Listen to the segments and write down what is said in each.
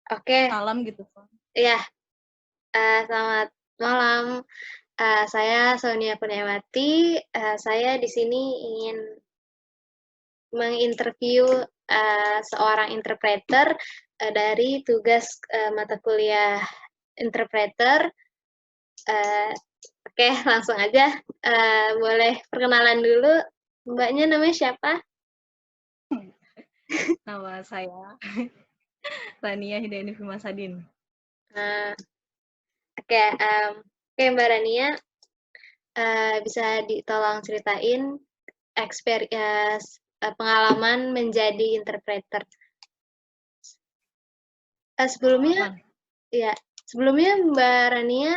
Oke, salam gitu. iya, selamat malam. Saya Sonia Kurniawati, saya di sini ingin menginterview, seorang interpreter, dari tugas, mata kuliah interpreter. Eee, oke, langsung aja, boleh perkenalan dulu, Mbaknya namanya siapa? Nama saya Rania Hidayani Fimasadin. Nah, oke, Mbak Rania, bisa tolong ceritain pengalaman menjadi interpreter. Sebelumnya Pengalaman. ya, sebelumnya Mbak Rania,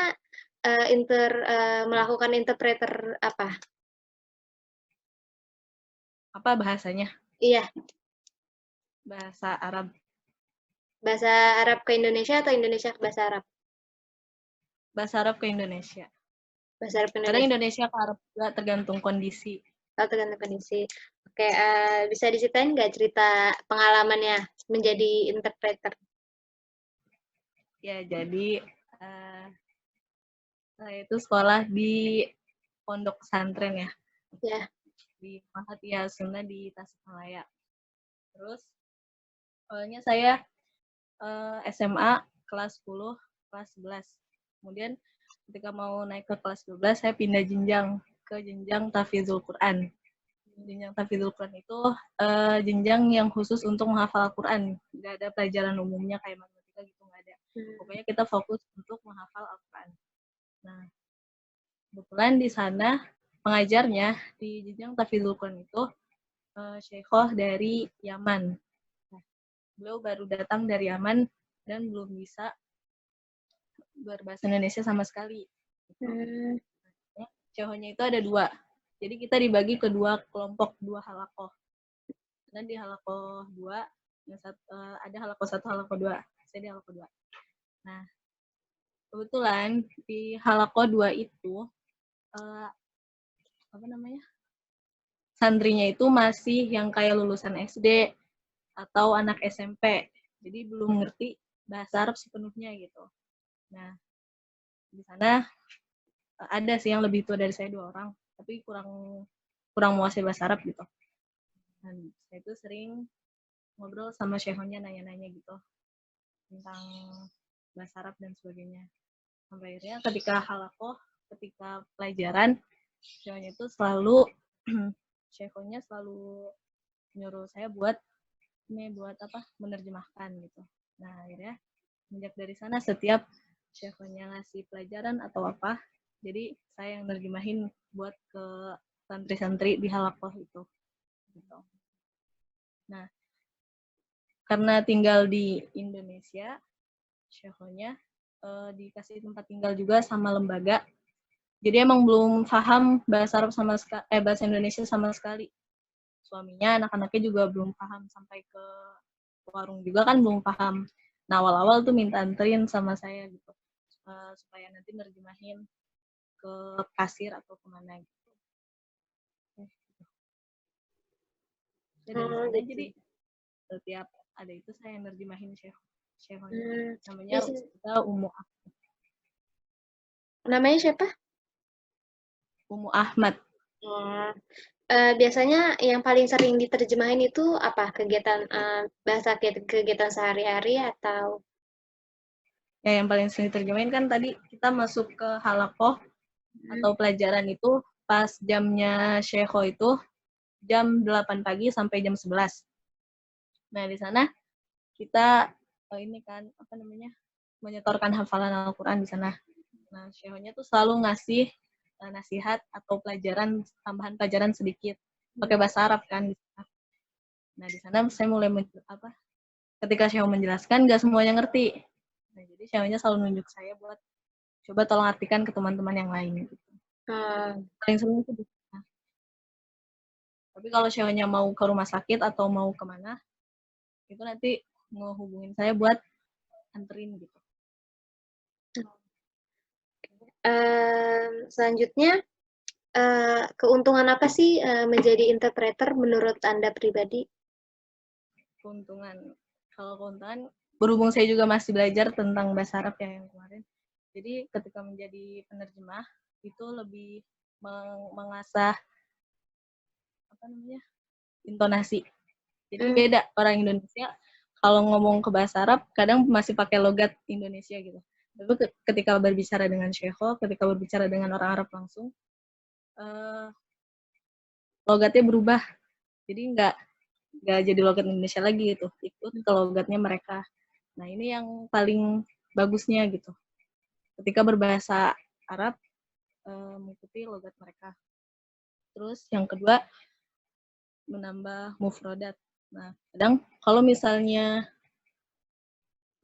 melakukan interpreter apa? Apa bahasanya? Iya, Bahasa Arab. bahasa Arab ke Indonesia atau Indonesia ke bahasa Arab? Bahasa Arab ke Indonesia. Bahasa Arab ke Kadang Indonesia, Indonesia ke Arab juga tergantung kondisi. oh tergantung kondisi. Oke, bisa diceritain nggak cerita pengalamannya menjadi interpreter? Ya, jadi uh, saya itu sekolah di pondok pesantren ya, Ya, di Mahathir Sunnah di Tasikmalaya. Terus awalnya saya SMA kelas 10, kelas 11. Kemudian ketika mau naik ke kelas 12, saya pindah jenjang ke jenjang tahfidzul Quran. Jenjang tahfidzul Quran itu jenjang yang khusus untuk menghafal Al-Quran. Nggak ada pelajaran umumnya kayak matematika gitu, nggak ada. Pokoknya kita fokus untuk menghafal Al-Quran. Nah, kebetulan di sana pengajarnya di jenjang tahfidzul Quran itu Syekhah dari Yaman. Nah, beliau baru datang dari Yaman dan belum bisa berbahasa Indonesia sama sekali. hmm, Syekhahnya itu ada 2. Jadi kita dibagi ke 2 kelompok, 2 halakoh. Dan di halakoh 2, ada halakoh 1, halakoh 2. Saya di halakoh 2. Nah, kebetulan di halakoh 2 itu, apa namanya, santrinya itu masih yang kayak lulusan SD atau anak SMP. Jadi belum ngerti bahasa Arab sepenuhnya gitu. Nah, di sana ada sih yang lebih tua dari saya 2 orang, tapi kurang menguasai bahasa Arab gitu. Dan saya itu sering ngobrol sama syekhonnya, nanya-nanya gitu tentang bahasa Arab dan sebagainya. Sampai akhirnya ketika pelajaran, syekhonnya itu selalu nyuruh saya buat menerjemahkan gitu. Nah, akhirnya sejak dari sana setiap syekhonnya ngasih pelajaran atau apa, jadi saya yang nerjemahin buat ke santri-santri di halakoh itu gitu. Nah, karena tinggal di Indonesia, syekhonnya dikasih tempat tinggal juga sama lembaga. Jadi emang belum paham bahasa Arab bahasa Indonesia sama sekali. Suaminya, anak-anaknya juga belum paham, sampai ke warung juga kan belum paham. Nah, awal-awal tuh minta anterin sama saya gitu, supaya nanti nerjemahin ke kasir atau kemana gitu. Ya, dari sana gitu. jadi setiap ada itu saya nerjemahin syekhonnya. Hmm, Namanya biasa- Ustazah namanya siapa? Umu Ahmad. Oh, biasanya yang paling sering diterjemahin itu apa? Kegiatan sehari-hari atau Ya, yang paling sering terjemahin kan tadi kita masuk ke halakoh atau pelajaran itu pas jamnya syekho itu jam 8 pagi sampai jam 11. Nah, di sana kita ini kan apa namanya? Menyetorkan hafalan Al-Qur'an di sana. Nah, syekhonya tuh selalu ngasih nasihat atau tambahan pelajaran sedikit pakai bahasa Arab kan di sana. Nah, di sana saya mulai ketika syekh menjelaskan nggak semuanya ngerti. Nah, jadi syekhnya selalu nunjuk saya buat coba tolong artikan ke teman-teman yang lain gitu. hmm, Paling sering itu di sana. Tapi kalau syekhnya mau ke rumah sakit atau mau kemana, itu nanti ngehubungin saya buat anterin gitu. selanjutnya, keuntungan apa sih, menjadi interpreter menurut Anda pribadi? Keuntungan, kalau keuntungan berhubung saya juga masih belajar tentang bahasa Arab ya yang kemarin. Jadi ketika menjadi penerjemah itu lebih mengasah apa namanya intonasi. Jadi beda orang Indonesia kalau ngomong ke bahasa Arab kadang masih pakai logat Indonesia gitu. Tapi ketika berbicara dengan Syekho, ketika berbicara dengan orang Arab langsung, logatnya berubah. Jadi nggak jadi logat Indonesia lagi gitu, ikut ke logatnya mereka. Nah ini yang paling bagusnya gitu. Ketika berbahasa Arab, mengikuti logat mereka. Terus yang kedua, menambah mufrodat. Nah, kadang kalau misalnya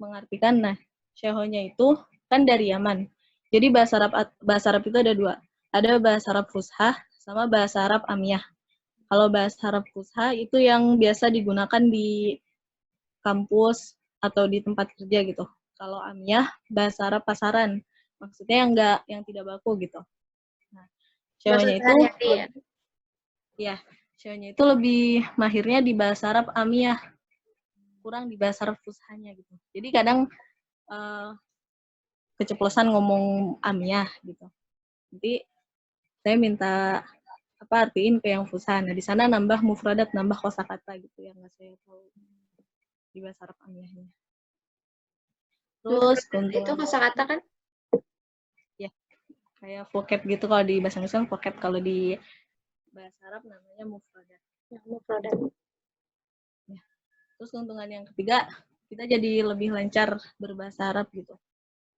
mengartikan, nah, Syekhonya itu kan dari Yaman. Jadi bahasa Arab itu ada dua. Ada bahasa Arab Fushah sama bahasa Arab Amiyah. Kalau bahasa Arab Fushah itu yang biasa digunakan di kampus atau di tempat kerja gitu. Kalau Amiyah bahasa Arab pasaran. Maksudnya yang tidak baku gitu. Nah, Syekhonya itu ya, Syekhonya itu lebih mahirnya di bahasa Arab Amiyah, kurang di bahasa Arab Fushahnya gitu. Jadi kadang keceplosan ngomong Amiyah gitu. Nanti saya minta artiin ke yang Fushah. Nah, di sana nambah mufradat, nambah kosakata gitu yang nggak saya tahu di bahasa Arab Amiyahnya. Terus itu kosakata kan? Ya, kayak vocab gitu kalau di bahasa Inggris kan vocab, kalau di bahasa Arab namanya mufradat. Mufradat. Ya. Terus keuntungan yang ketiga, kita jadi lebih lancar berbahasa Arab gitu.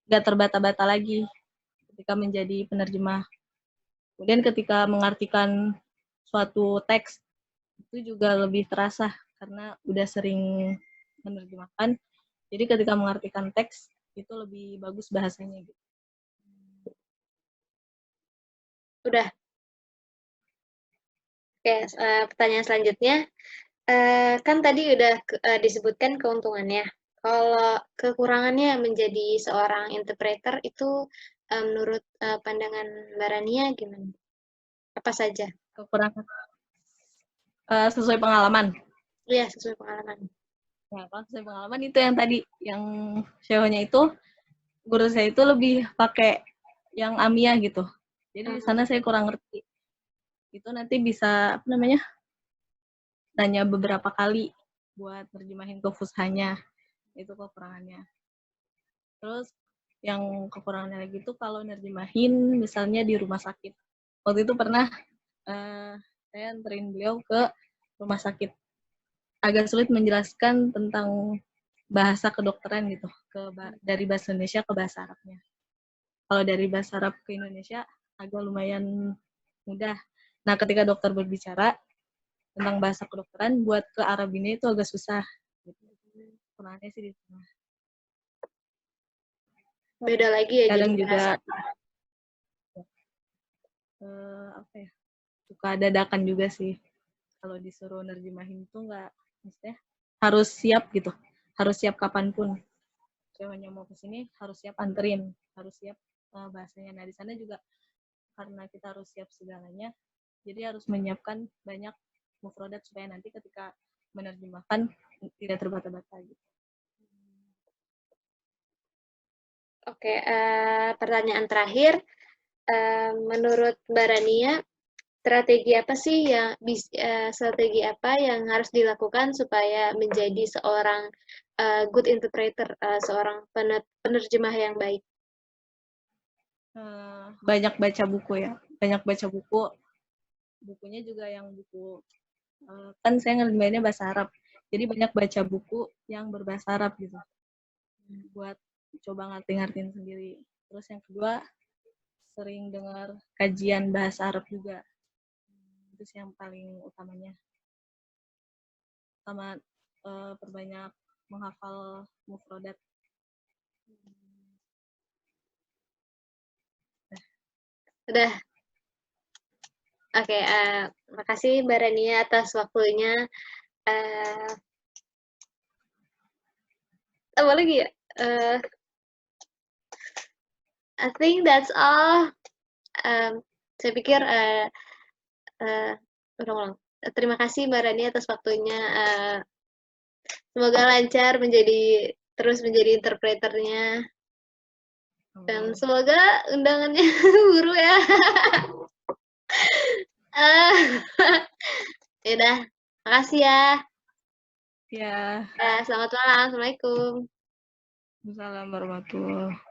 Nggak terbata-bata lagi ketika menjadi penerjemah. Kemudian ketika mengartikan suatu teks, itu juga lebih terasa karena udah sering menerjemahkan. Jadi ketika mengartikan teks, itu lebih bagus bahasanya gitu. Udah. Oke, pertanyaan selanjutnya. Kan tadi udah disebutkan keuntungannya. Kalau kekurangannya menjadi seorang interpreter itu menurut pandangan Mbak Rania gimana? Apa saja? Kekurangan sesuai pengalaman. Iya, sesuai pengalaman. Nah, kalau sesuai pengalaman itu yang tadi, yang Syekhonya itu, guru saya itu lebih pakai yang Amiyah gitu. Jadi di sana saya kurang ngerti. Itu nanti bisa, nanya beberapa kali buat terjemahin ke Fushahnya. Itu kekurangannya. Terus yang kekurangannya lagi itu kalau nerjemahin misalnya di rumah sakit. Waktu itu pernah saya anterin beliau ke rumah sakit. Agak sulit menjelaskan tentang bahasa kedokteran gitu, dari bahasa Indonesia ke bahasa Arabnya. Kalau dari bahasa Arab ke Indonesia agak lumayan mudah. Nah, ketika dokter berbicara tentang bahasa kedokteran, buat ke Arab ini itu agak susah. Kurangnya sih di sana. Beda lagi ya. Kadang jadi juga suka dadakan juga sih. Kalau disuruh nerjemahin itu maksudnya harus siap gitu. Harus siap kapanpun. Ceweknya mau kesini harus siap anterin, harus siap bahasanya. Nah, di sana juga karena kita harus siap segalanya, jadi harus menyiapkan banyak mufrodat supaya nanti ketika menerjemahkan tidak terbata-bata gitu. Oke, pertanyaan terakhir. Menurut Mbak Rania, strategi apa yang harus dilakukan supaya menjadi seorang good interpreter, seorang penerjemah yang baik? Banyak baca buku ya, banyak baca buku. Bukunya juga yang buku, kan saya ngerjainnya bahasa Arab, jadi banyak baca buku yang berbahasa Arab gitu, buat coba ngerti-ngertiin sendiri. Terus yang kedua, sering dengar kajian bahasa Arab juga. Itu sih yang paling utamanya. Sama perbanyak menghafal mufrodat. Udah. Oke, makasih Mbak Rania atas waktunya. Apa lagi ya? I think that's all. Saya pikir ulang. Terima kasih Mbak Rania atas waktunya. Semoga lancar menjadi terus menjadi interpreternya. Dan Amin. semoga undangannya buru ya. Eh, ya udah, makasih ya. Ya, Ya, selamat malam. Assalamualaikum. Assalamualaikum warahmatullahi